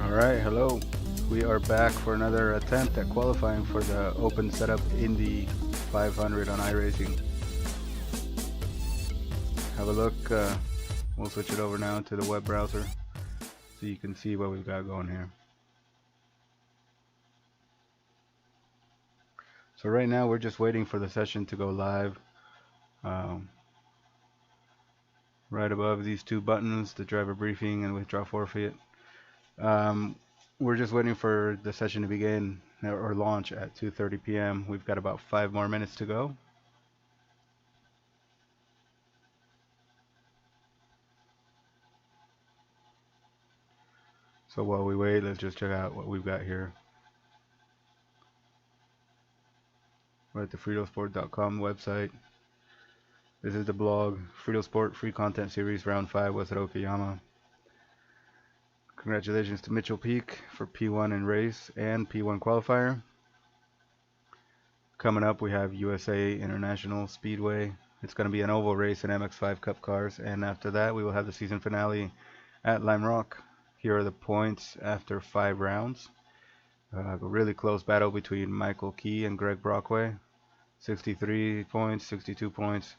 Alright, hello. We are back for another attempt at qualifying for the open setup Indy 500 on iRacing. Have a look. We'll switch it over now to the web browser so you can see what we've got going here. So right now we're just waiting for the session to go live. Right above these two buttons, the driver briefing and withdraw forfeit. We're just waiting for the session to begin or launch at 2:30 p.m. We've got about 5 more minutes to go. So while we wait, let's just check out what we've got here. We're at the fritosport.com website. This is the blog, Frito Sport Free Content Series Round 5 was at Okayama. Congratulations to Mitchell Peak for P1 in race and P1 qualifier. Coming up we have USA International Speedway. It's going to be an oval race in MX5 Cup cars, and after that we will have the season finale at Lime Rock. Here are the points after 5 rounds. A really close battle between Michael Key and Greg Brockway. 63 points, 62 points.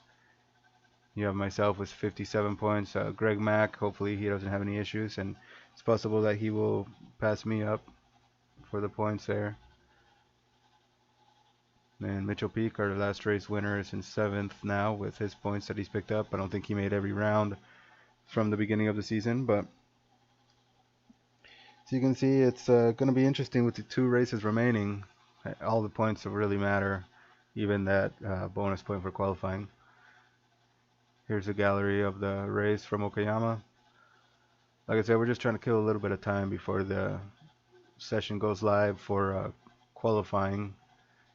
You have myself with 57 points. Greg Mack, hopefully he doesn't have any issues, and it's possible that he will pass me up for the points there. And Mitchell Peak, our last race winner, is in 7th now with his points that he's picked up. I don't think he made every round from the beginning of the season, but so you can see it's going to be interesting with the 2 races remaining. All the points will really matter, even that bonus point for qualifying. Here's a gallery of the race from Okayama. Like I said, we're just trying to kill a little bit of time before the session goes live for qualifying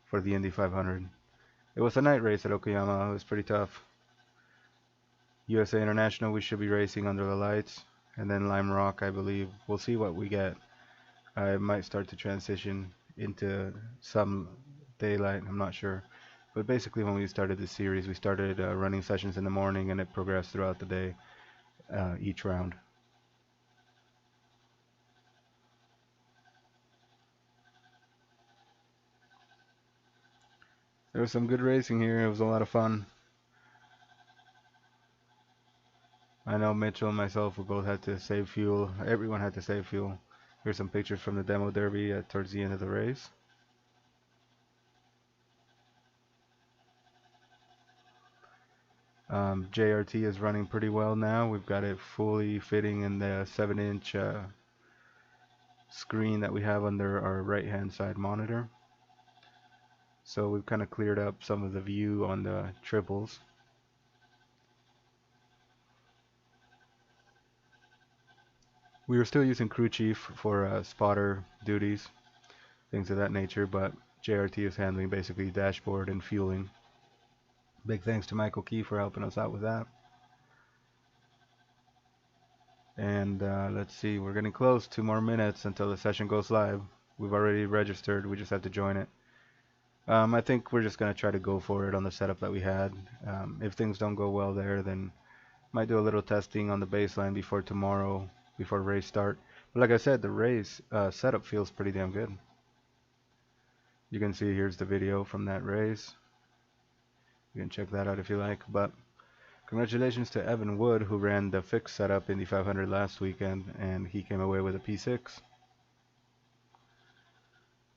for the Indy 500. It was a night race at Okayama. It was pretty tough. USA International, we should be racing under the lights. And then Lime Rock, I believe. We'll see what we get. I might start to transition into some daylight. I'm not sure. But basically when we started this series, we started running sessions in the morning, and it progressed throughout the day, each round. There was some good racing here. It was a lot of fun. I know Mitchell and myself, we both had to save fuel. Everyone had to save fuel. Here's some pictures from the demo derby towards the end of the race. JRT is running pretty well now. We've got it fully fitting in the 7-inch screen that we have under our right hand side monitor. So we've kind of cleared up some of the view on the triples. We were still using crew chief for spotter duties, things of that nature, but JRT is handling basically dashboard and fueling. Big thanks to Michael Key for helping us out with that. And let's see, we're getting close. 2 more minutes until the session goes live. We've already registered, we just have to join it. I think we're just going to try to go for it on the setup that we had. If things don't go well there, then might do a little testing on the baseline before tomorrow, before race start. But like I said, the race setup feels pretty damn good. You can see here's the video from that race. You can check that out if you like. But congratulations to Evan Wood, who ran the fixed setup Indy 500 last weekend, and he came away with a P6.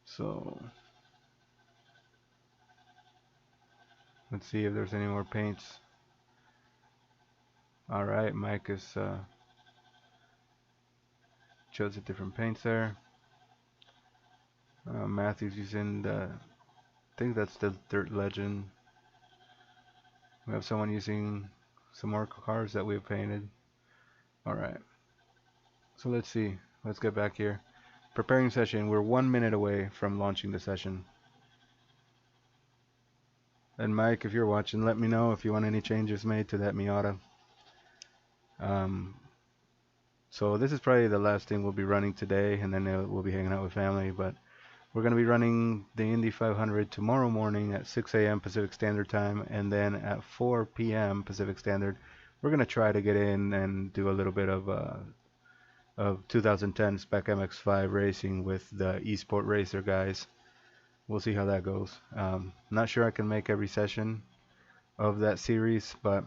So let's see if there's any more paints. Alright, Mike is chose the different paints there. Matthew's using the, I think that's the Dirt Legend. We have someone using some more cars that we've painted. Alright, so let's see, let's get back here. Preparing session, we're 1 minute away from launching the session. And Mike, if you're watching, let me know if you want any changes made to that Miata. So this is probably the last thing we'll be running today, and then we'll be hanging out with family. But we're going to be running the Indy 500 tomorrow morning at 6 a.m. Pacific Standard Time, and then at 4 p.m. Pacific Standard, we're going to try to get in and do a little bit of of 2010 Spec MX5 racing with the eSport Racer guys. We'll see how that goes. Not sure I can make every session of that series, but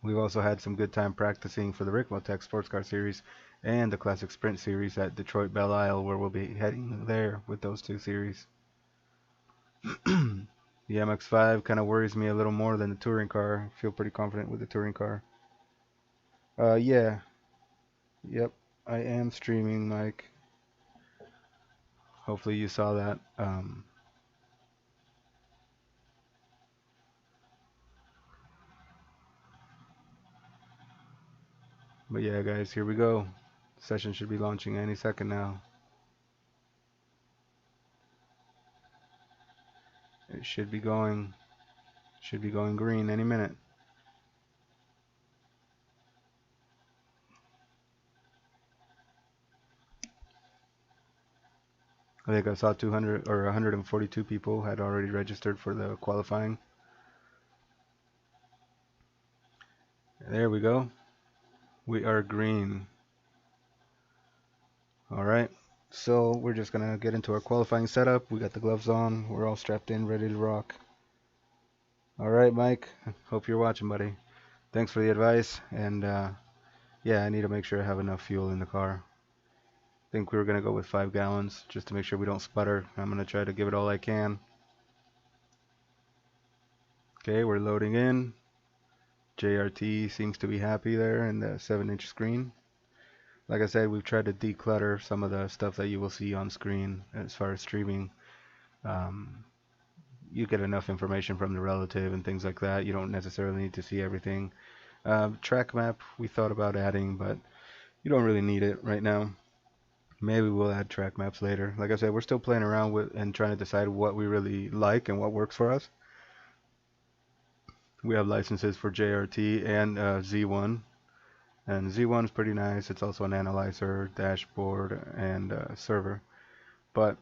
we've also had some good time practicing for the Rick Motec Sports Car Series and the Classic Sprint Series at Detroit Belle Isle, where we'll be heading there with those two series. The MX5 kind of worries me a little more than the touring car. I feel pretty confident with the touring car. Yeah. Yep. I am streaming, Mike. Hopefully you saw that. But yeah, guys, here we go. Session should be launching any second now. It should be going green any minute. I think I saw 200 or 142 people had already registered for the qualifying. There we go. We are green. Alright, so we're just gonna get into our qualifying setup. We got the gloves on, we're all strapped in, ready to rock. Alright, Mike, hope you're watching, buddy. Thanks for the advice, and yeah, I need to make sure I have enough fuel in the car. I think we were gonna go with 5 gallons just to make sure we don't sputter. I'm gonna try to give it all I can. Okay, we're loading in. JRT seems to be happy there in the 7-inch screen. Like I said, we've tried to declutter some of the stuff that you will see on screen as far as streaming. You get enough information from the relative and things like that. You don't necessarily need to see everything. Track map we thought about adding, but you don't really need it right now. Maybe we'll add track maps later. Like I said, we're still playing around with and trying to decide what we really like and what works for us. We have licenses for JRT and Z1. And Z1 is pretty nice. It's also an analyzer, dashboard, and server. But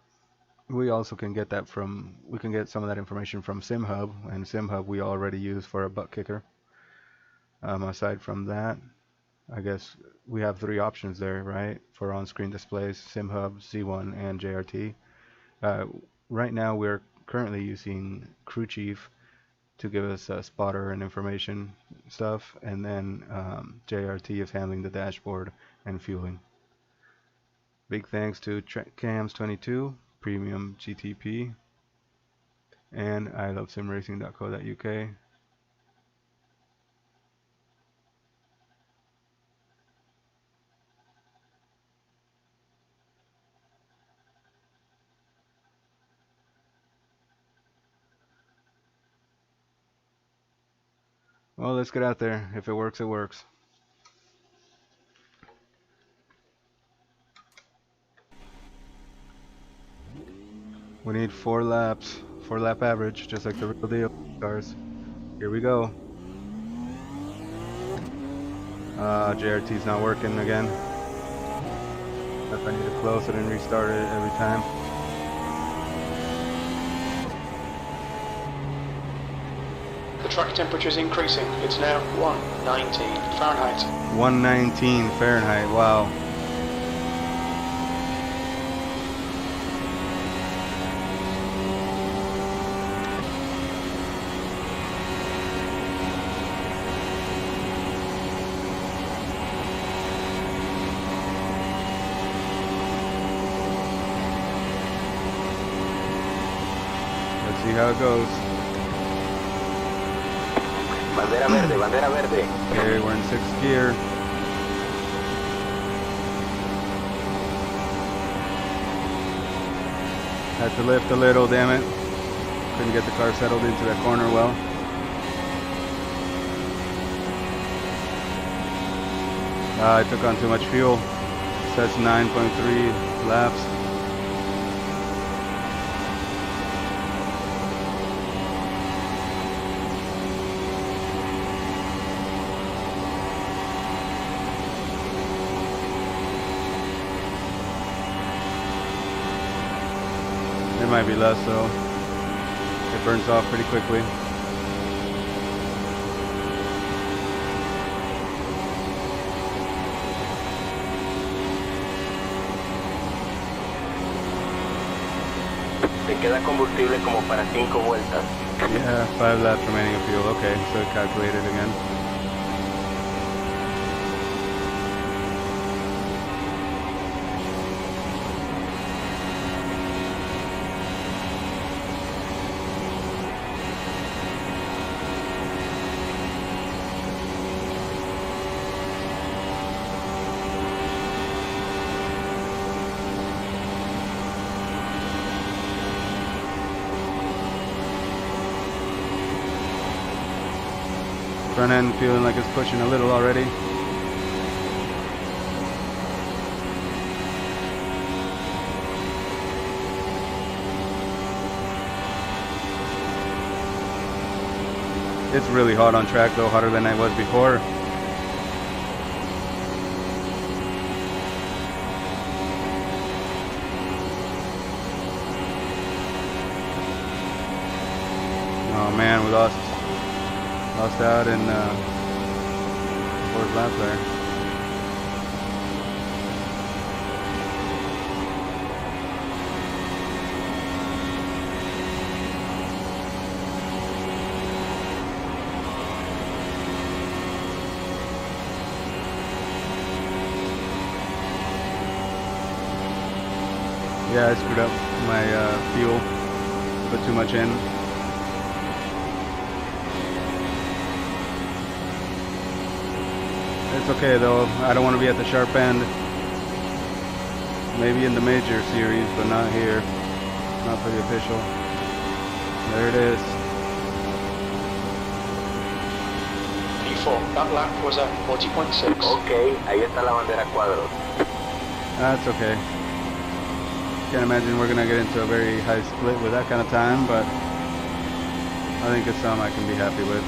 we also can get that from, we can get some of that information from SimHub, and SimHub we already use for a butt kicker. Aside from that, I guess we have 3 options there, right? For on-screen displays, SimHub, Z1, and JRT. Right now we're currently using Crew Chief to give us spotter and information stuff, and then JRT is handling the dashboard and fueling. Big thanks to Cams22, Premium GTP, and ilovesimracing.co.uk. Well, let's get out there. If it works, it works. We need 4 laps, 4-lap average, just like the real deal cars. Here we go. JRT's not working again. If I need to close it and restart it every time. The track temperature is increasing. It's now 119 Fahrenheit. 119 Fahrenheit, wow. Let's see how it goes. Bandera verde, bandera verde. Okay, we're in 6th gear. Had to lift a little, damn it. Couldn't get the car settled into that corner well. I took on too much fuel. Says 9.3 laps. It might be less though. It burns off pretty quickly. queda combustible como para 5 vueltas. Yeah, 5 laps remaining of fuel. Okay, so it calculated again. Front end feeling like it's pushing a little already. It's really hot on track though, hotter than I was before. Oh man, we lost out in fourth lap there. Yeah, I screwed up my fuel, put too much in. It's okay though, I don't want to be at the sharp end. Maybe in the major series, but not here. Not for the official. There it is. P4, that lap was at 40.6. Ok, ahí está la bandera cuadros. That's okay. Can't imagine we're gonna get into a very high split with that kind of time, but I think it's something I can be happy with.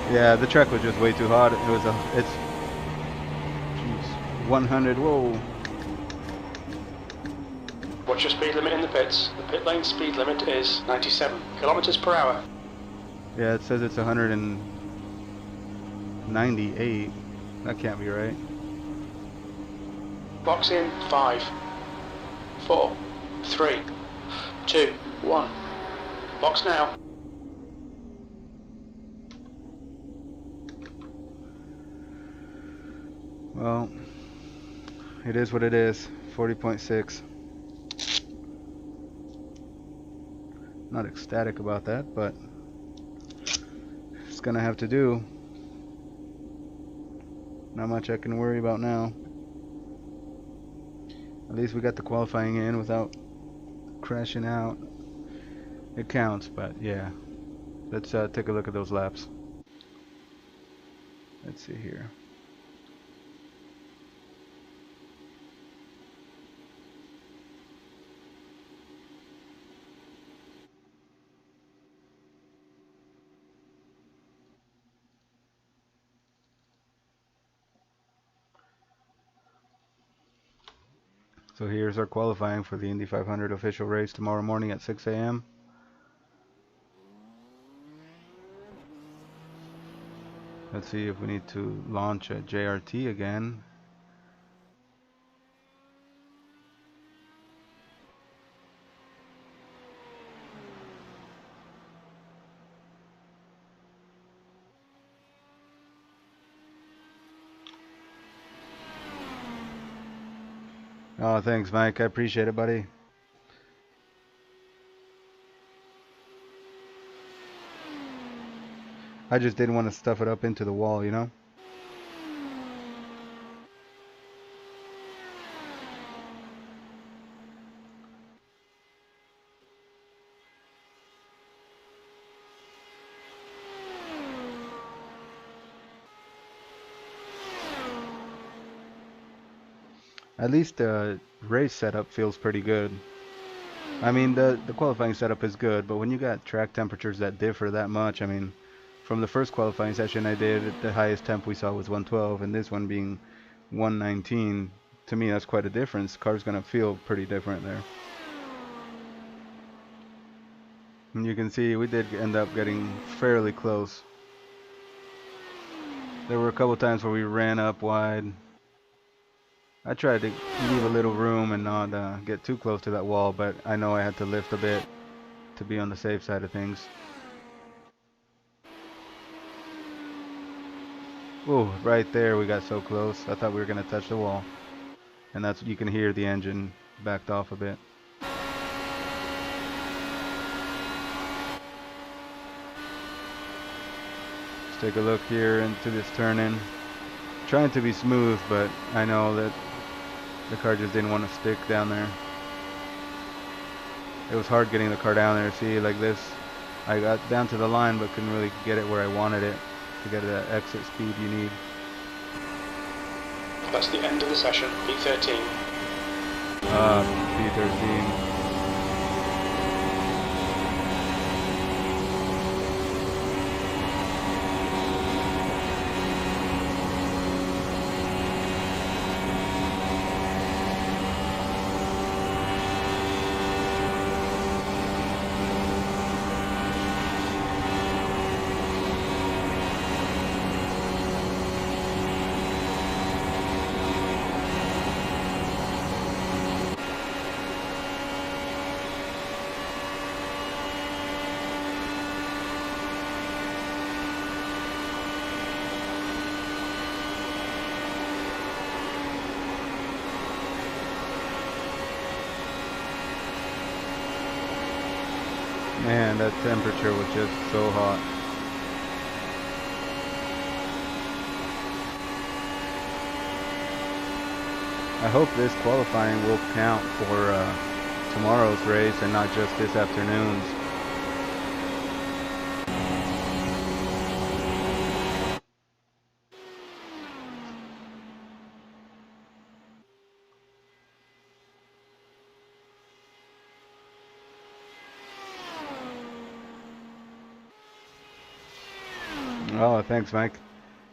Yeah, the track was just way too hot. It's 100, whoa. What's your speed limit in the pits? The pit lane speed limit is 97 kilometers per hour. Yeah, it says it's 198. That can't be right. Box in 5, 4, 3, 2, 1. Box now. Well, it is what it is. 40.6. Not ecstatic about that, but it's gonna have to do. Not much I can worry about now. At least we got the qualifying in without crashing out. It counts, but yeah. Let's take a look at those laps. Let's see here. So here's our qualifying for the Indy 500 official race tomorrow morning at 6 a.m. Let's see if we need to launch a JRT again. Oh, thanks, Mike. I appreciate it, buddy. I just didn't want to stuff it up into the wall, you know? At least the race setup feels pretty good. I mean, the qualifying setup is good, but when you got track temperatures that differ that much, I mean, from the first qualifying session I did, the highest temp we saw was 112, and this one being 119, to me that's quite a difference. Car's gonna feel pretty different there. And you can see we did end up getting fairly close. There were a couple times where we ran up wide. I tried to leave a little room and not get too close to that wall, but I know I had to lift a bit to be on the safe side of things. Ooh, right there we got so close. I thought we were going to touch the wall. And that's, you can hear the engine backed off a bit. Let's take a look here into this turn-in. Trying to be smooth, but I know that the car just didn't want to stick down there. It was hard getting the car down there. See, like this, I got down to the line but couldn't really get it where I wanted it to get that exit speed you need. That's the end of the session, P13. P13. Man, that temperature was just so hot. I hope this qualifying will count for tomorrow's race and not just this afternoon's. Oh, thanks, Mike.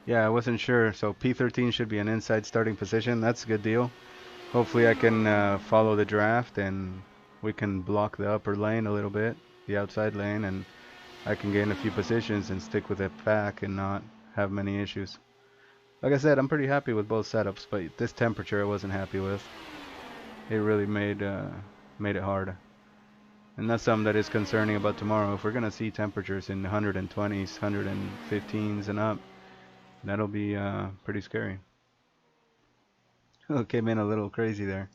Yeah, I wasn't sure. So P13 should be an inside starting position. That's a good deal. Hopefully I can follow the draft and we can block the upper lane a little bit, the outside lane, and I can gain a few positions and stick with the pack and not have many issues. Like I said, I'm pretty happy with both setups, but this temperature I wasn't happy with. It really made it hard. And that's something that is concerning about tomorrow. If we're going to see temperatures in 120s, 115s and up, that'll be pretty scary. Oh, came in a little crazy there.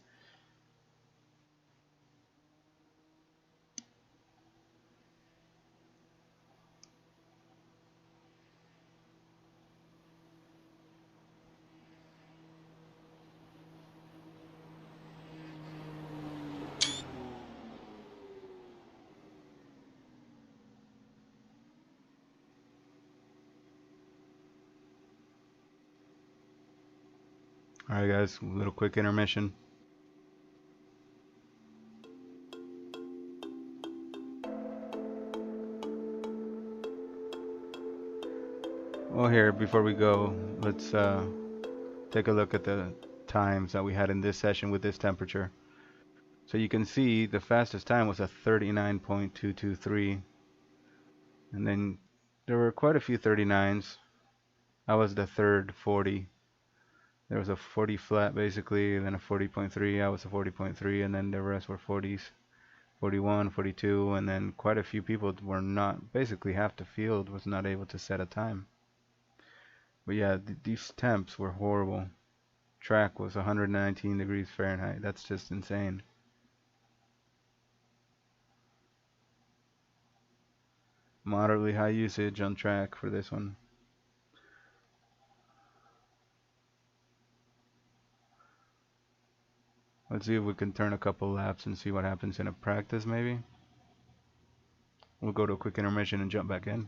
Alright guys, a little quick intermission. Well, here, before we go, let's take a look at the times that we had in this session with this temperature. So you can see the fastest time was a 39.223, and then there were quite a few 39s. I was the third 40. There was a 40 flat basically, and then a 40.3. I was a 40.3, and then the rest were 40s, 41, 42, and then quite a few people were not, basically half the field was not able to set a time. But yeah, these temps were horrible. Track was 119 degrees Fahrenheit. That's just insane. Moderately high usage on track for this one. Let's see if we can turn a couple laps and see what happens in a practice maybe. We'll go to a quick intermission and jump back in.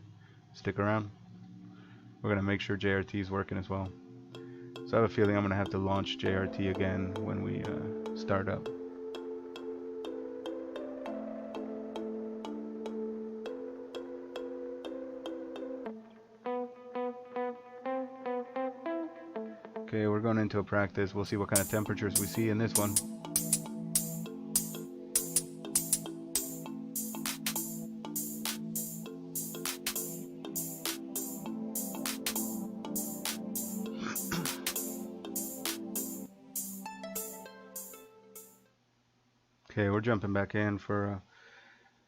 Stick around. We're going to make sure JRT is working as well. So I have a feeling I'm going to have to launch JRT again when we start up. Okay, we're going into a practice. We'll see what kind of temperatures we see in this one. Okay, we're jumping back in for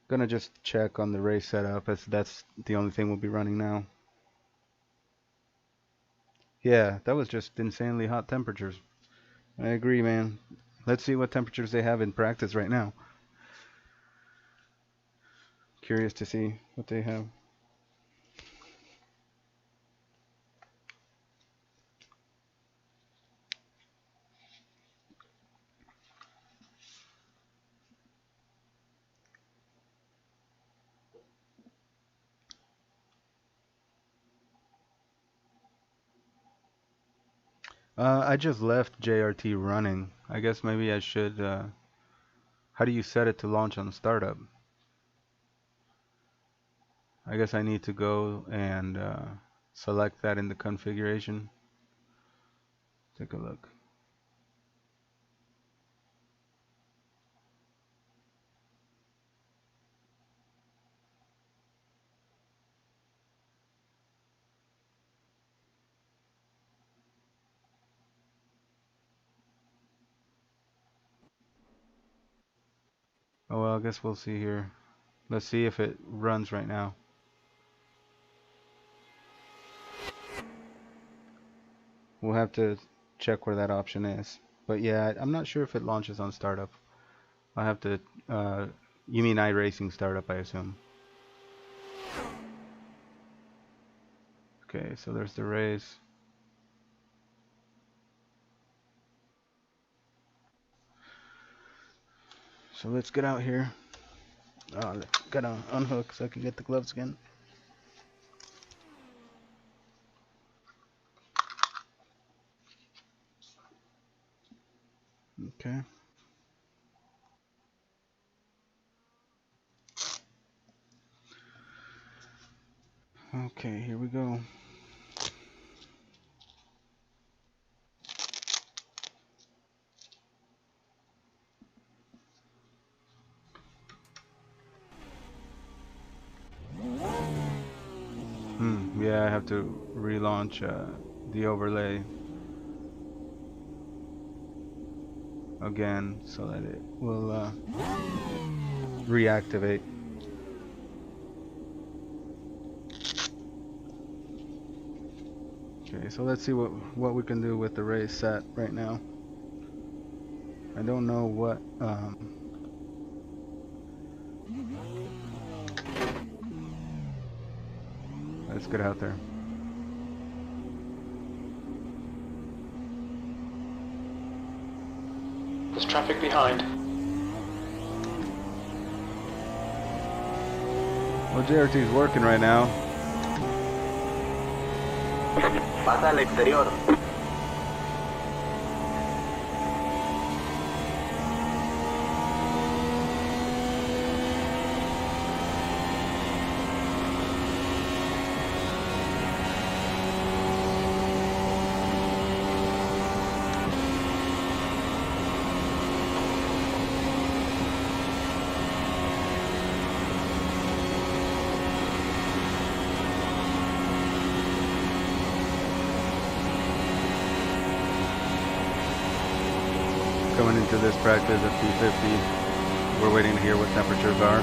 gonna just check on the race setup, as that's the only thing we'll be running now. Yeah, that was just insanely hot temperatures. I agree, man. Let's see what temperatures they have in practice right now. Curious to see what they have. I just left JRT running. I guess maybe I should. How do you set it to launch on startup? I guess I need to go and select that in the configuration. Take a look. Oh well, I guess we'll see here. Let's see if it runs right now. We'll have to check where that option is. But yeah, I'm not sure if it launches on startup. I'll have to, you mean iRacing startup, I assume. Okay, so there's the race. So let's get out here. Oh, gotta unhook so I can get the gloves again. Okay. Okay, here we go. Yeah, I have to relaunch the overlay again so that it will reactivate. Okay, so let's see what we can do with the race set right now. I don't know what let's get out there. There's traffic behind. Well, JRT is working right now. Pasa al exterior. Coming into this practice at 250. We're waiting to hear what temperatures are.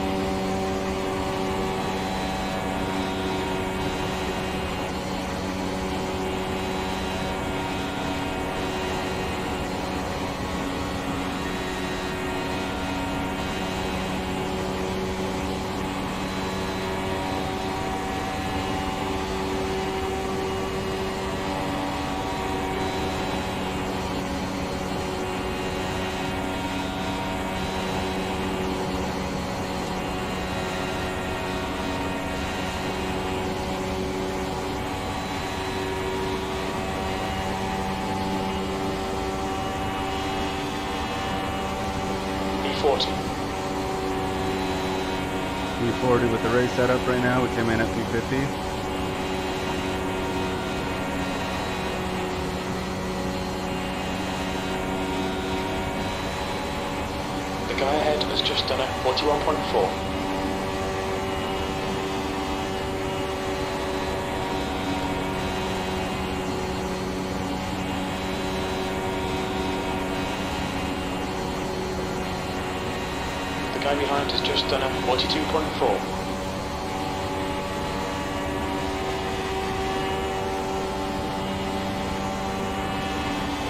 E40. 340 with the race setup right now. We came in at 250. The guy ahead has just done a 41.4. The guy behind has just done a 42.4.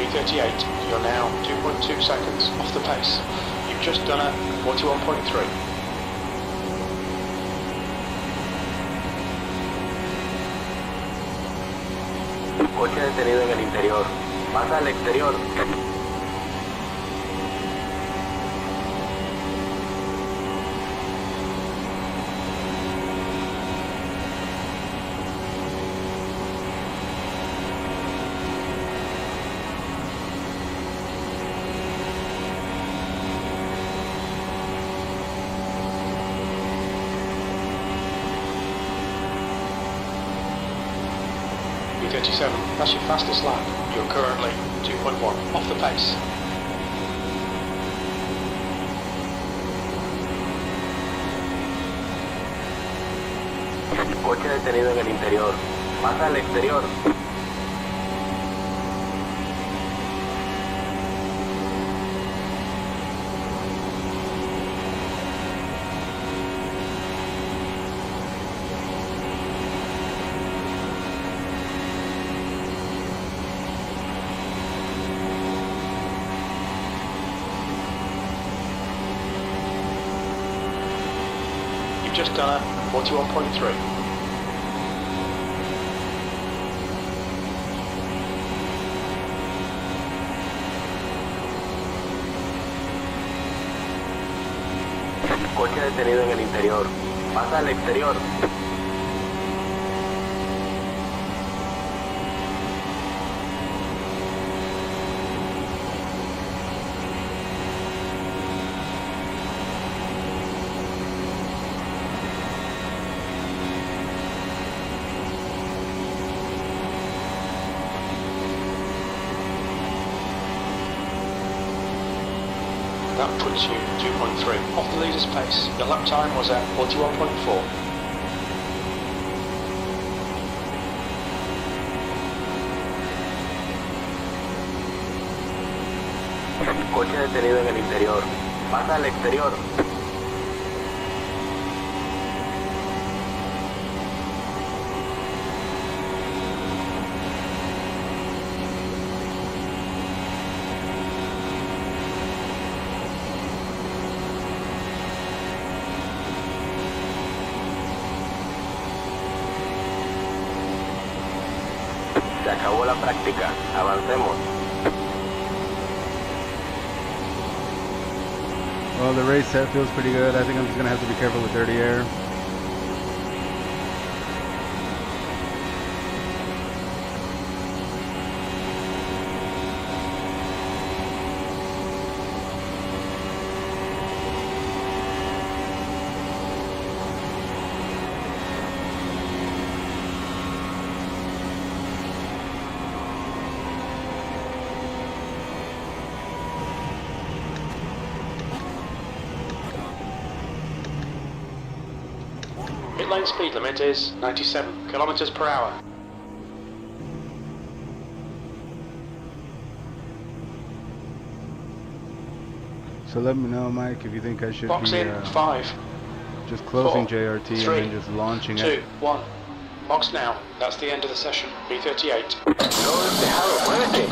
B38, you're now 2.2 seconds off the pace. You've just done a 41.3. Coche detenido en el interior. Pasa al exterior. B37, that's your fastest lap. You're currently 2.1 off the pace. Coche detenido en el interior. Pasa al exterior. You've just done a 41.3. Coche detenido en el interior. Pasa al exterior. That puts you 2.3 off the leader's pace. Your lap time was at 41.4. Coche detenido en el interior. Pasa al exterior. Se acabó la práctica. Avancemos. Well, the race set feels pretty good. I think I'm just going to have to be careful with dirty air. Pit lane speed limit is 97 kilometers per hour. So let me know, Mike, if you think I should Box be in 5, just closing 4, JRT 3, and then just launching 2, it. 1. Box now. That's the end of the session. B38. No despejado, muévete.